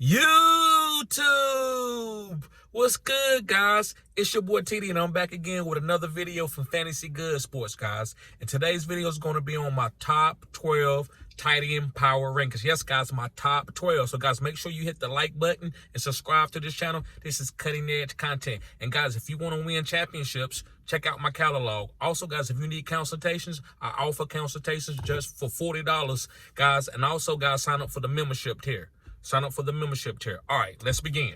YouTube! What's good, guys? It's your boy TD, and I'm back again with another video from Fantasy Good Sports, guys. And today's video is going to be on my top 12 tight end power rankings. Yes, guys, my top 12. So, guys, make sure you hit the like button and subscribe to this channel. This is cutting-edge content. And, guys, if you want to win championships, check out my catalog. Also, guys, if you need consultations, I offer consultations just for $40, guys. And also, guys, sign up for the membership tier. Sign up for the membership tier. All right, let's begin.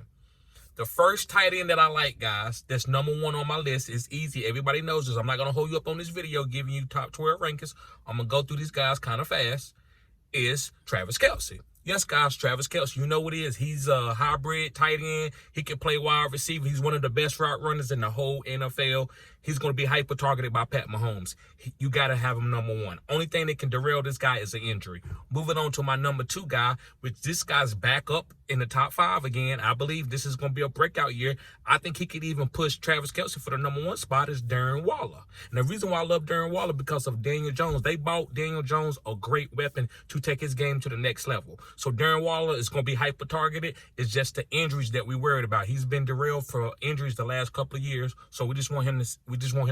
The first tight end that I like, guys, that's number one on my list is easy. Everybody knows this. I'm not going to hold you up on this video giving you top 12 rankings. I'm going to go through these guys kind of fast. Is Travis Kelce. Yes, guys, Travis Kelce. You know what it is. He's a hybrid tight end. He can play wide receiver. He's one of the best route runners in the whole NFL. He's going to be hyper-targeted by Pat Mahomes. You got to have him number one. Only thing that can derail this guy is an injury. Moving on to my number two guy, which this guy's back up in the top 5 again. I believe this is going to be a breakout year. I think he could even push Travis Kelce for the number one spot is Darren Waller. And the reason why I love Darren Waller because of Daniel Jones. They bought Daniel Jones a great weapon to take his game to the next level. So Darren Waller is going to be hyper-targeted. It's just the injuries that we worried about. He's been derailed for injuries the last couple of years. So we just want him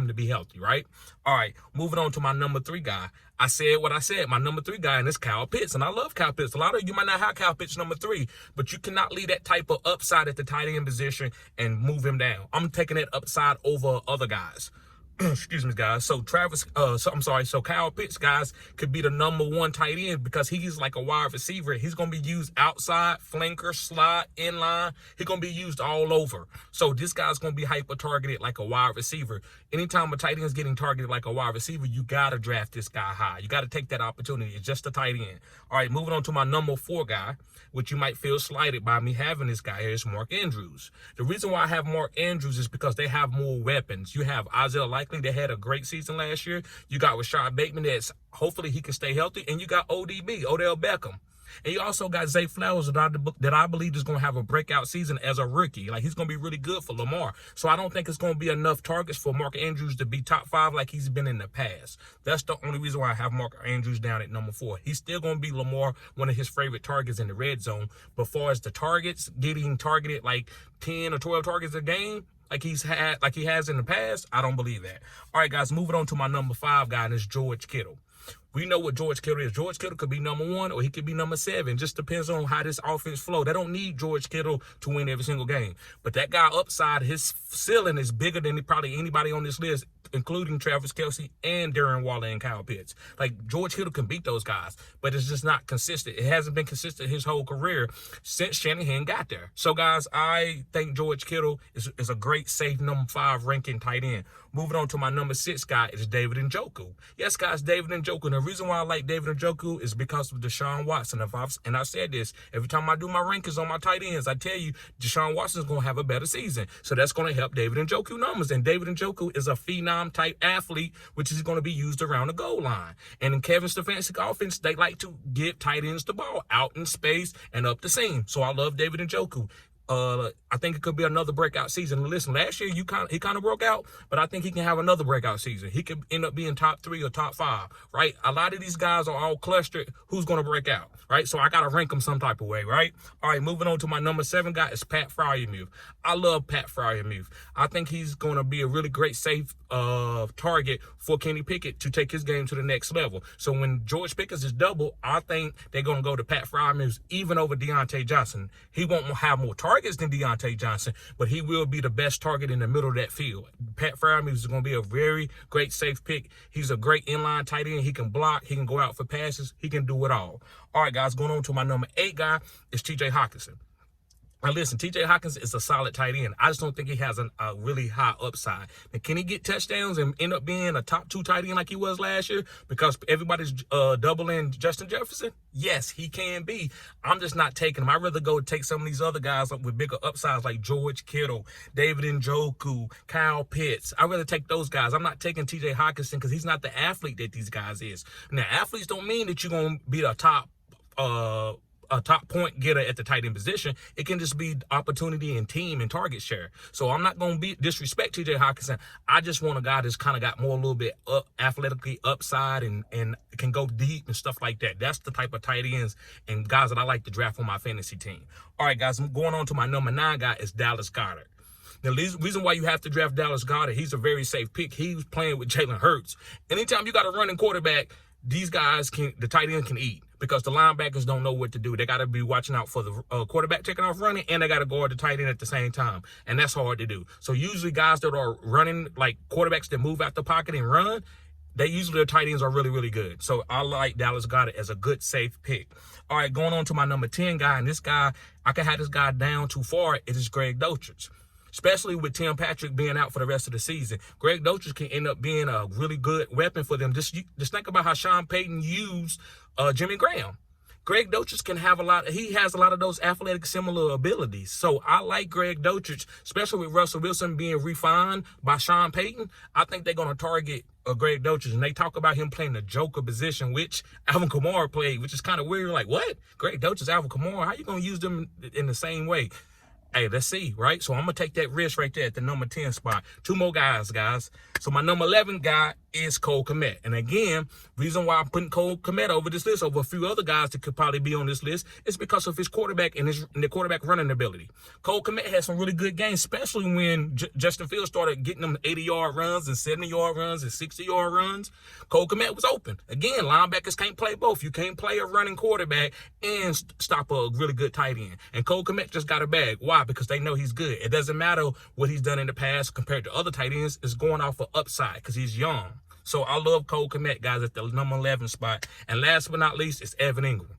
to be healthy, right? All right, moving on to my number 3 guy. I said what I said. My number 3 guy, and it's Kyle Pitts, and I love Kyle Pitts. A lot of you might not have Kyle Pitts number 3, but you cannot leave that type of upside at the tight end position and move him down. I'm taking that upside over other guys. Excuse me, guys. So so Kyle Pitts, guys, could be the number 1 tight end because he's like a wide receiver. He's going to be used outside, flanker, slot, inline. He's going to be used all over. So this guy's going to be hyper-targeted like a wide receiver. Anytime a tight end is getting targeted like a wide receiver, you got to draft this guy high. You got to take that opportunity. It's just a tight end. All right, moving on to my number 4 guy, which you might feel slighted by me having this guy here, is Mark Andrews. The reason why I have Mark Andrews is because they have more weapons. You have Isaiah Likely that had a great season last year. You got Rashad Bateman that's hopefully he can stay healthy. And you got ODB, Odell Beckham. And you also got Zay Flowers that I believe is going to have a breakout season as a rookie. Like, he's going to be really good for Lamar. So I don't think it's going to be enough targets for Mark Andrews to be top 5 like he's been in the past. That's the only reason why I have Mark Andrews down at number 4. He's still going to be Lamar, one of his favorite targets in the red zone. But as far as the targets, getting targeted like 10 or 12 targets a game, like he has in the past, I don't believe that. All right, guys, moving on to my number 5 guy, and it's George Kittle. We know what George Kittle is. George Kittle could be number 1 or he could be number 7. Just depends on how this offense flows. They don't need George Kittle to win every single game. But that guy upside, his ceiling is bigger than probably anybody on this list, including Travis Kelce and Darren Waller and Kyle Pitts. Like, George Kittle can beat those guys, but it's just not consistent. It hasn't been consistent his whole career since Shanahan got there. So, guys, I think George Kittle is a great, safe number 5 ranking tight end. Moving on to my number 6 guy is David Njoku. Yes, guys, David Njoku. And the reason why I like David Njoku is because of Deshaun Watson. And I said this, every time I do my rankings on my tight ends, I tell you Deshaun Watson is going to have a better season. So that's going to help David Njoku numbers. And David Njoku is a phenom-type athlete, which is going to be used around the goal line. And in Kevin Stefanski's offense, they like to give tight ends the ball out in space and up the seam. So I love David Njoku. I think it could be another breakout season. Listen, last year he kind of broke out, but I think he can have another breakout season. He could end up being top 3 or top 5, right? A lot of these guys are all clustered. Who's going to break out, right? So I got to rank them some type of way, right? All right, moving on to my number 7 guy is Pat Freiermuth. I love Pat Freiermuth. I think he's going to be a really great safe target for Kenny Pickett to take his game to the next level. So when George Pickens is double, I think they're going to go to Pat Freiermuth even over Deontay Johnson. He won't have more targets than Deontay Johnson, but he will be the best target in the middle of that field. Pat Freiermuth is going to be a very great safe pick. He's a great inline tight end. He can block. He can go out for passes. He can do it all. All right, guys, going on to my number 8 guy is T.J. Hockenson. Now, listen, T.J. Hockenson is a solid tight end. I just don't think he has a really high upside. Now, can he get touchdowns and end up being a top 2 tight end like he was last year because everybody's doubling Justin Jefferson? Yes, he can be. I'm just not taking him. I'd rather go take some of these other guys up with bigger upsides like George Kittle, David Njoku, Kyle Pitts. I'd rather take those guys. I'm not taking T.J. Hockenson because he's not the athlete that these guys is. Now, athletes don't mean that you're going to be a top a top point getter at the tight end position. It can just be opportunity and team and target share. So I'm not going to disrespect TJ Hawkinson. I just want a guy that's kind of got more a little bit athletically upside and can go deep and stuff like that. That's the type of tight ends and guys that I like to draft on my fantasy team. All right, guys, I'm going on to my number 9 guy is Dallas Goedert. Now, the reason why you have to draft Dallas Goedert, he's a very safe pick. He was playing with Jalen Hurts. Anytime you got a running quarterback, these guys the tight end can eat because the linebackers don't know what to do. They got to be watching out for the quarterback taking off running, and they got to guard the tight end at the same time, and that's hard to do. So usually guys that are running, like quarterbacks that move out the pocket and run, their tight ends are really, really good. So I like Dallas Goedert as a good, safe pick. All right, going on to my number 10 guy, and this guy, I can have this guy down too far. It is Greg Dulcich. Especially with Tim Patrick being out for the rest of the season. Greg Dulcich can end up being a really good weapon for them. Just think about how Sean Payton used Jimmy Graham. Greg Dulcich can have he has a lot of those athletic similar abilities. So I like Greg Dulcich, especially with Russell Wilson being refined by Sean Payton. I think they're going to target Greg Dulcich, and they talk about him playing the joker position, which Alvin Kamara played, which is kind of weird. Like, what? Greg Dulcich, Alvin Kamara, how you going to use them in the same way? Hey, let's see, right? So I'm going to take that risk right there at the number 10 spot. 2 more guys. So my number 11 guy is Cole Kmet. And again, reason why I'm putting Cole Kmet over this list over a few other guys that could probably be on this list is because of his quarterback and the quarterback running ability. Cole Kmet had some really good games, especially when Justin Fields started getting them 80-yard runs and 70-yard runs and 60-yard runs. Cole Kmet was open. Again, linebackers can't play both. You can't play a running quarterback and stop a really good tight end. And Cole Kmet just got a bag. Why? Because they know he's good. It doesn't matter what he's done in the past compared to other tight ends. It's going off of upside because he's young. So I love Cole Kmet, guys, at the number 11 spot. And last but not least is Evan Ingram.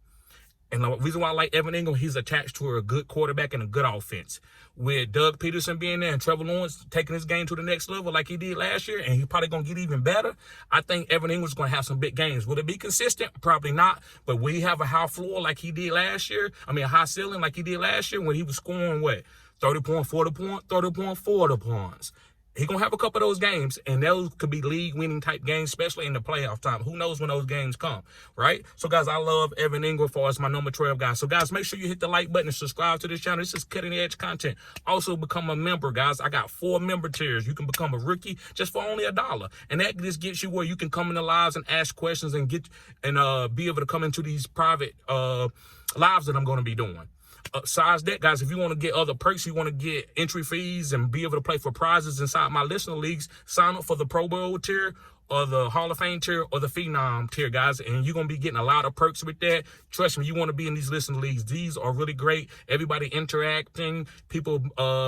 And the reason why I like Evan Ingram, he's attached to a good quarterback and a good offense. With Doug Peterson being there and Trevor Lawrence taking his game to the next level like he did last year, and he's probably going to get even better, I think Evan Ingram's going to have some big games. Will it be consistent? Probably not. But will he have a high floor like he did last year? A high ceiling like he did last year when he was scoring, 30 point, 40 point, 30 point, 40 points. He's going to have a couple of those games, and those could be league-winning type games, especially in the playoff time. Who knows when those games come, right? So, guys, I love Evan Ingram for us, my number 12 guy. So, guys, make sure you hit the like button and subscribe to this channel. This is cutting-edge content. Also, become a member, guys. I got 4 member tiers. You can become a rookie just for only $1. And that just gets you where you can come in the lives and ask questions and be able to come into these private lives that I'm going to be doing. Besides that, guys, if you want to get other perks, you want to get entry fees and be able to play for prizes inside my listener leagues, sign up for the Pro Bowl tier or the Hall of Fame tier or the Phenom tier, guys, and you're going to be getting a lot of perks with that. Trust me, you want to be in these listener leagues. These are really great. Everybody interacting, people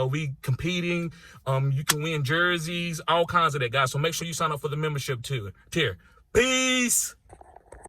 we competing. You can win jerseys, all kinds of that, guys. So make sure you sign up for the membership tier. Peace.